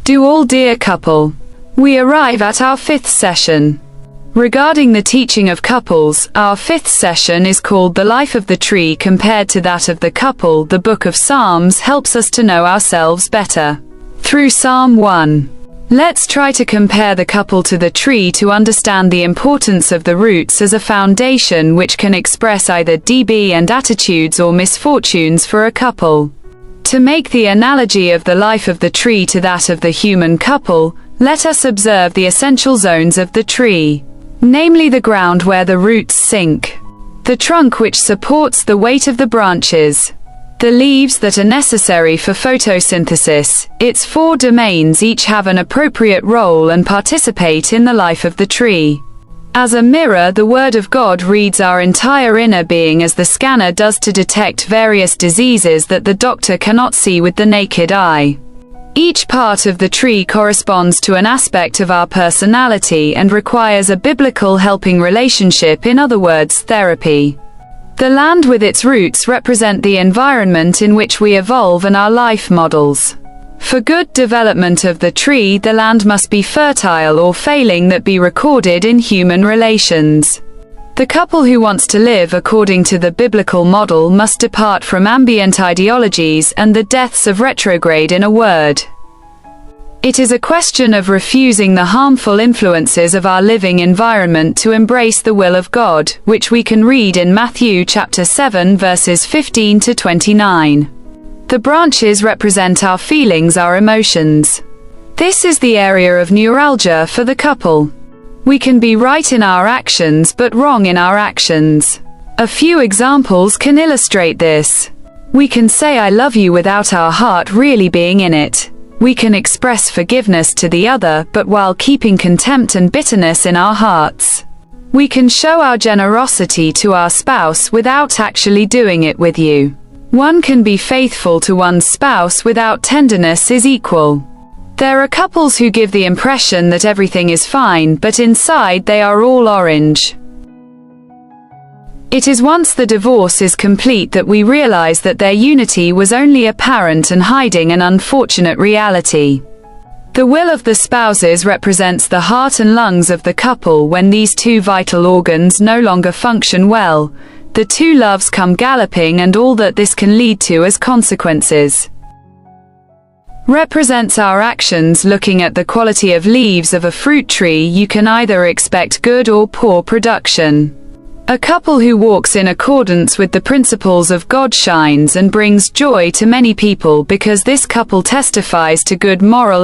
Do all dear couple. We arrive at our fifth session. Regarding the teaching of couples, our fifth session is called The Life of the Tree Compared to That of the Couple. The Book of Psalms helps us to know ourselves better. Through Psalm 1. Let's try to compare the couple to the tree to understand the importance of the roots as a foundation which can express either DB and attitudes or misfortunes for a couple. To make the analogy of the life of the tree to that of the human couple, let us observe the essential zones of the tree. Namely the ground where the roots sink, the trunk which supports the weight of the branches, the leaves that are necessary for photosynthesis. Its four domains each have an appropriate role and participate in the life of the tree. As a mirror, the Word of God reads our entire inner being as the scanner does to detect various diseases that the doctor cannot see with the naked eye. Each part of the tree corresponds to an aspect of our personality and requires a biblical helping relationship, in other words, therapy. The land with its roots represent the environment in which we evolve and our life models. For good development of the tree, the land must be fertile, or failing that be recorded in human relations. The couple who wants to live according to the biblical model must depart from ambient ideologies and the deaths of retrograde. In a word, it is a question of refusing the harmful influences of our living environment to embrace the will of God, which we can read in Matthew chapter 7 verses 15 to 29. The branches represent our feelings, our emotions. This is the area of neuralgia for the couple. We can be right in our actions but wrong in our actions. A few examples can illustrate this. We can say I love you without our heart really being in it. We can express forgiveness to the other but while keeping contempt and bitterness in our hearts. We can show our generosity to our spouse without actually doing it with you. One can be faithful to one's spouse without tenderness is equal. There are couples who give the impression that everything is fine, but inside they are all orange. It is once the divorce is complete that we realize that their unity was only apparent and hiding an unfortunate reality. The will of the spouses represents the heart and lungs of the couple. When these two vital organs no longer function well, the two loves come galloping, and all that this can lead to as consequences. Represents our actions. Looking at the quality of leaves of a fruit tree, you can either expect good or poor production. A couple who walks in accordance with the principles of God shines and brings joy to many people because this couple testifies to good moral